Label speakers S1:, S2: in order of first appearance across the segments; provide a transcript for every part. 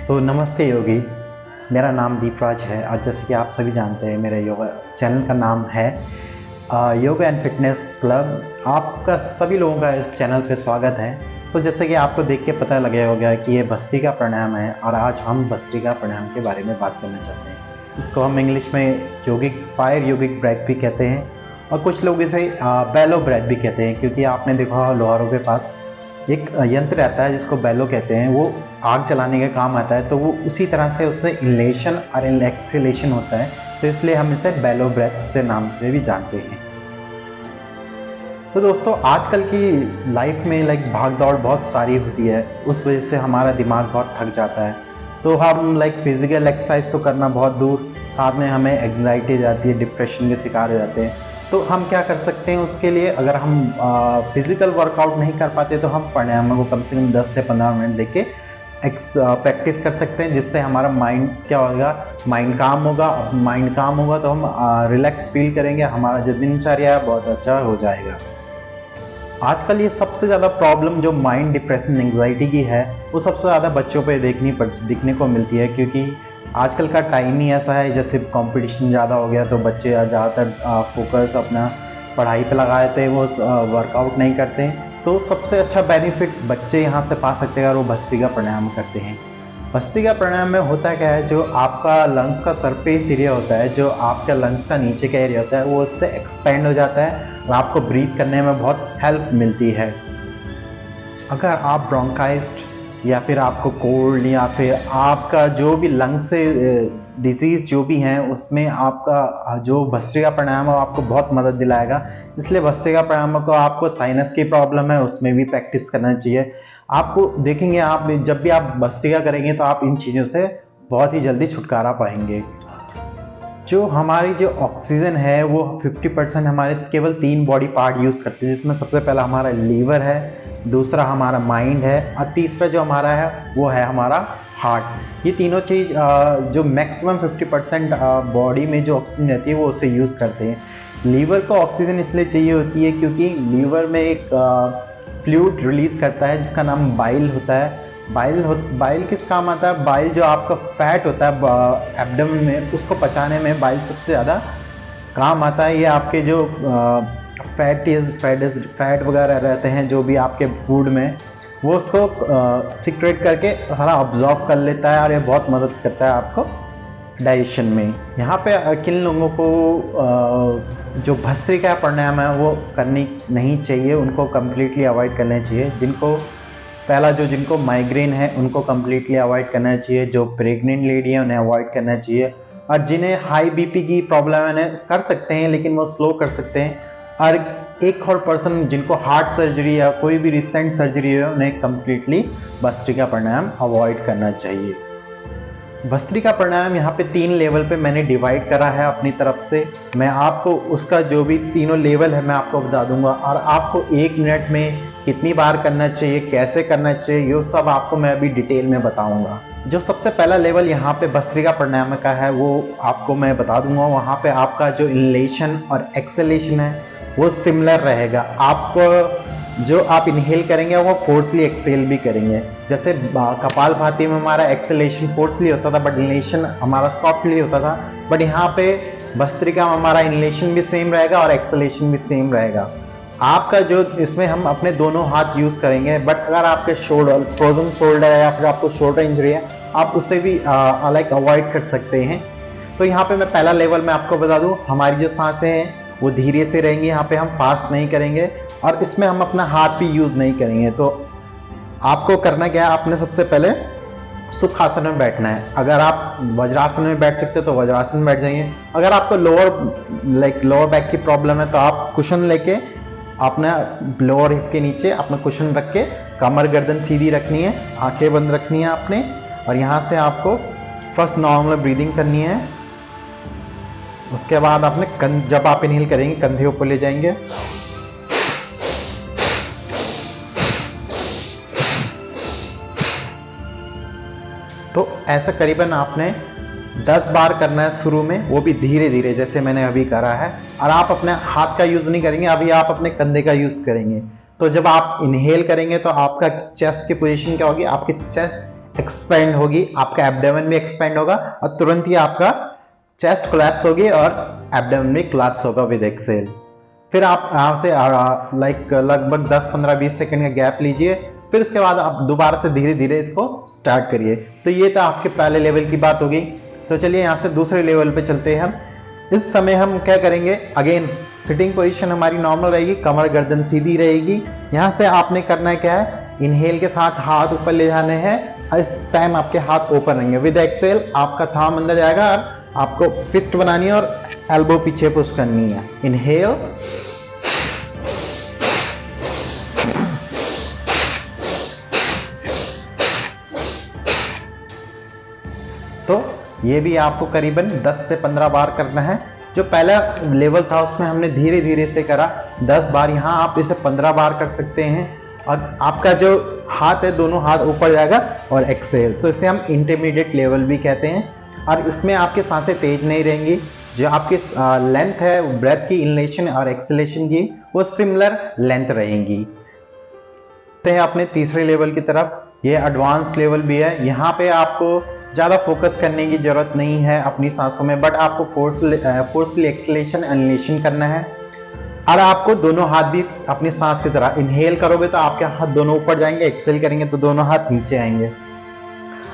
S1: नमस्ते योगी। मेरा नाम दीपराज है और जैसे कि आप सभी जानते हैं मेरे योगा चैनल का नाम है योगा एंड फिटनेस क्लब। आपका सभी लोगों का इस चैनल पे स्वागत है। तो जैसे कि आपको देख के पता लग गया होगा कि ये भस्त्रिका प्राणायाम है और आज हम भस्त्रिका प्राणायाम के बारे में बात करना चाहते हैं। इसको हम इंग्लिश में योगिक फायर योगिक ब्रेथ भी कहते हैं और कुछ लोग इसे बेलो ब्रेथ भी कहते हैं, क्योंकि आपने देखा लोहारों के पास एक यंत्र रहता है जिसको बेलो कहते हैं, वो आग जलाने का काम आता है। तो वो उसी तरह से उसमें इनलेशन और एक्सेलेशन होता है, तो इसलिए हम इसे बेलो ब्रेथ से नाम से भी जानते हैं। तो दोस्तों, आजकल की लाइफ में भाग दौड़ बहुत सारी होती है, उस वजह से हमारा दिमाग बहुत थक जाता है। तो हम फिजिकल एक्सरसाइज तो करना बहुत दूर, साथ में हमें एंग्जाइटी जाती है, डिप्रेशन के शिकार हो जाते हैं। तो हम क्या कर सकते हैं उसके लिए? अगर हम फिजिकल वर्कआउट नहीं कर पाते तो हम प्राणायाम को कम से कम 10 से 15 मिनट देके प्रैक्टिस कर सकते हैं, जिससे हमारा माइंड क्या होगा, माइंड काम होगा। माइंड काम होगा तो हम रिलैक्स फील करेंगे, हमारा जो दिनचर्या है बहुत अच्छा हो जाएगा। आजकल ये सबसे ज़्यादा प्रॉब्लम जो माइंड डिप्रेशन एंग्जाइटी की है वो सबसे ज़्यादा बच्चों पे दिखने को मिलती है, क्योंकि आजकल का टाइम ही ऐसा है। जैसे कंपटीशन ज़्यादा हो गया तो बच्चे ज़्यादातर फोकस अपना पढ़ाई पे लगाए थे, वो वर्कआउट नहीं करते। तो सबसे अच्छा बेनिफिट बच्चे यहाँ से पा सकते हैं अगर वो भस्त्रिका प्राणायाम करते हैं। भस्त्रिका प्राणायाम में होता क्या है, जो आपका लंग्स का सरफेस एरिया होता है, जो आपका लंग्स का नीचे का एरिया होता है, वो उससे एक्सपेंड हो जाता है और आपको ब्रीथ करने में बहुत हेल्प मिलती है। अगर आप ब्रोंकाइटिस या फिर आपको कोल्ड या फिर आपका जो भी लंग से डिजीज़ जो भी हैं, उसमें आपका जो भस्त्रिका प्राणायाम है आपको बहुत मदद दिलाएगा। इसलिए भस्त्रिका प्राणायाम को आपको साइनस की प्रॉब्लम है उसमें भी प्रैक्टिस करना चाहिए। आपको देखेंगे, आप जब भी आप भस्त्रिका करेंगे तो आप इन चीज़ों से बहुत ही जल्दी छुटकारा पाएंगे। जो हमारी जो ऑक्सीजन है वो 50% हमारे केवल 3 बॉडी पार्ट यूज़ करते हैं, जिसमें सबसे पहला हमारा लीवर है, दूसरा हमारा माइंड है और तीसरा जो हमारा है वो है हमारा हार्ट। ये तीनों चीज़ जो मैक्सिमम 50% बॉडी में जो ऑक्सीजन रहती है वो उसे यूज़ करते हैं। लीवर को ऑक्सीजन इसलिए चाहिए होती है क्योंकि लीवर में एक फ्लूइड रिलीज़ करता है जिसका नाम बाइल होता है। बाइल किस काम आता है? बाइल जो आपका फैट होता है एब्डोमेन में, उसको पचाने में बाइल सबसे ज़्यादा काम आता है। ये आपके जो फैट वगैरह रहते हैं जो भी आपके फूड में, वो उसको सिक्रेट करके सारा ऑब्जॉर्व कर लेता है और ये बहुत मदद करता है आपको डाइजेशन में। यहाँ पे किन लोगों को जो भस्त्रिका प्राणायाम है वो करनी नहीं चाहिए, उनको कम्प्लीटली अवॉइड करना चाहिए। जिनको माइग्रेन है उनको कम्प्लीटली अवॉइड करना चाहिए, जो प्रेग्नेंट लेडी है उन्हें अवॉइड करना चाहिए, और जिन्हें हाई बीपी की प्रॉब्लम है उन्हें कर सकते हैं लेकिन वो स्लो कर सकते हैं। और एक और पर्सन जिनको हार्ट सर्जरी या कोई भी रिसेंट सर्जरी है उन्हें कम्प्लीटली भस्त्रिका प्राणायाम अवॉइड करना चाहिए। भस्त्रिका प्राणायाम यहाँ पे 3 लेवल पे मैंने डिवाइड करा है अपनी तरफ से। मैं आपको उसका जो भी तीनों लेवल है मैं आपको बता दूंगा, और आपको 1 मिनट में कितनी बार करना चाहिए, कैसे करना चाहिए, ये सब आपको मैं अभी डिटेल में बताऊंगा। जो सबसे पहला लेवल यहाँ पे भस्त्रिका प्राणायाम का है वो आपको मैं बता दूंगा। वहाँ पे आपका जो इनलेशन और एक्सेलेशन है वो सिमिलर रहेगा। आपको जो आप इनहेल करेंगे वो फोर्सली एक्सेल भी करेंगे। जैसे कपालभाति में हमारा एक्सेलेशन फोर्सली होता था बट इनलेशन हमारा सॉफ्टली होता था, बट यहाँ पे भस्त्रिका में हमारा इनलेशन भी सेम रहेगा और एक्सेलेशन भी सेम रहेगा। आपका जो इसमें हम अपने दोनों हाथ यूज करेंगे, बट अगर आपके शोल्डर फ्रोजन शोल्डर है या फिर आपको शोल्डर इंजरी है आप उसे भी अवॉइड कर सकते हैं। तो यहाँ पे मैं पहला लेवल में आपको बता दूं, हमारी जो सांसें हैं वो धीरे से रहेंगी, यहाँ पे हम फास्ट नहीं करेंगे और इसमें हम अपना हाथ भी यूज नहीं करेंगे। तो आपको करना क्या है, आपने सबसे पहले सुखासन में बैठना है। अगर आप वज्रासन में बैठ सकते हो तो वज्रासन में बैठ जाइए। अगर आपको लोअर बैक की प्रॉब्लम है तो आप कुशन लेके अपना लोअर हिप के नीचे अपना कुशन रख के कमर गर्दन सीधी रखनी है, आंखें बंद रखनी है आपने, और यहाँ से आपको फर्स्ट नॉर्मल ब्रीदिंग करनी है। उसके बाद आपने जब आप इनहेल करेंगे कंधे ऊपर ले जाएंगे, तो ऐसा करीबन आपने 10 बार करना है शुरू में, वो भी धीरे धीरे जैसे मैंने अभी करा है। और आप अपने हाथ का यूज नहीं करेंगे, अभी आप अपने कंधे का यूज करेंगे। तो जब आप इनहेल करेंगे तो आपका चेस्ट की पोजीशन क्या होगी, आपकी चेस्ट एक्सपेंड होगी, आपका एब्डोमेन भी एक्सपेंड होगा और तुरंत ही आपका चेस्ट कोलैप्स होगी और एब्डोमेन भी कोलैप्स होगा विद एक्सेल। फिर आप यहाँ से लगभग 10-15-20 सेकंड का गैप लीजिए, फिर उसके बाद आप दोबारा से धीरे धीरे इसको स्टार्ट करिए। तो ये तो आपके पहले लेवल की बात होगी। तो चलिए यहाँ से दूसरे लेवल पे चलते हैं हम। इस समय हम क्या करेंगे, अगेन सिटिंग पोजीशन हमारी नॉर्मल रहेगी, कमर गर्दन सीधी रहेगी। यहाँ से आपने करना है क्या है, इनहेल के साथ हाथ ऊपर ले जाने हैं और इस टाइम आपके हाथ ओपन रहेंगे। विद एक्सेल आपका थंब अंदर जाएगा और आपको फिस्ट बनानी है और एल्बो पीछे पुश करनी है। इनहेल, तो ये भी आपको करीबन 10 से 15 बार करना है। जो पहला लेवल था उसमें हमने धीरे धीरे से करा 10 बार, यहाँ आप इसे 15 बार कर सकते हैं और आपका जो हाथ है दोनों हाथ ऊपर जाएगा और एक्सेल। तो इसे हम इंटरमीडिएट लेवल भी कहते हैं और इसमें आपकी सांसें तेज नहीं रहेंगी। जो आपकी लेंथ है ब्रेथ की, इनलेशन और एक्सलेशन की, वो सिमिलर लेंथ रहेंगी। अपने तीसरे लेवल की तरफ, ये एडवांस लेवल भी है। यहाँ पे आपको ज़्यादा फोकस करने की जरूरत नहीं है अपनी सांसों में, बट आपको फोर्सली एक्सलेशन इनलेशन करना है और आपको दोनों हाथ भी अपनी सांस की तरह इनहेल करोगे तो आपके हाथ दोनों ऊपर जाएंगे, एक्सेल करेंगे तो दोनों हाथ नीचे आएंगे।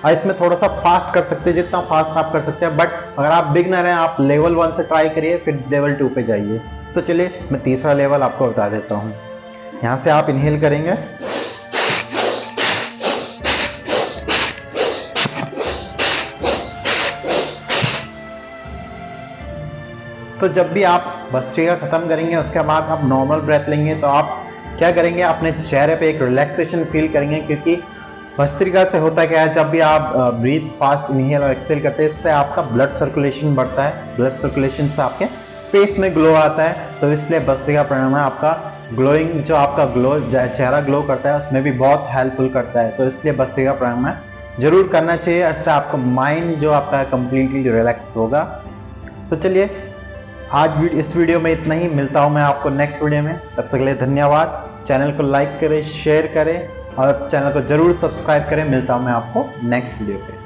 S1: और इसमें थोड़ा सा फास्ट कर सकते हैं, जितना फास्ट आप कर सकते हैं, बट अगर आप बिगनर हैं आप लेवल 1 से ट्राई करिए, फिर लेवल 2 पे जाइए। तो चलिए मैं तीसरा लेवल आपको बता देता हूँ। यहाँ से आप इनहेल करेंगे, तो जब भी आप भस्त्रिका खत्म करेंगे उसके बाद आप नॉर्मल ब्रेथ लेंगे तो आप क्या करेंगे, अपने चेहरे पे एक रिलैक्सेशन फील करेंगे। क्योंकि भस्त्रिका से होता क्या है, जब भी आप ब्रीथ फास्ट इनहेल और एक्सेल करते हैं इससे आपका ब्लड सर्कुलेशन बढ़ता है, ब्लड सर्कुलेशन से आपके फेस में ग्लो आता है। तो इसलिए भस्त्रिका प्राणायाम आपका ग्लोइंग, जो आपका ग्लो चेहरा ग्लो करता है उसमें भी बहुत हेल्पफुल करता है। तो इसलिए भस्त्रिका प्राणायाम जरूर करना चाहिए, इससे आपका माइंड जो आपका कंप्लीटली रिलैक्स होगा। तो चलिए आज इस वीडियो में इतना ही, मिलता हूं मैं आपको नेक्स्ट वीडियो में। तब तक के लिए धन्यवाद। चैनल को लाइक करें, शेयर करें और चैनल को जरूर सब्सक्राइब करें। मिलता हूं मैं आपको नेक्स्ट वीडियो पे।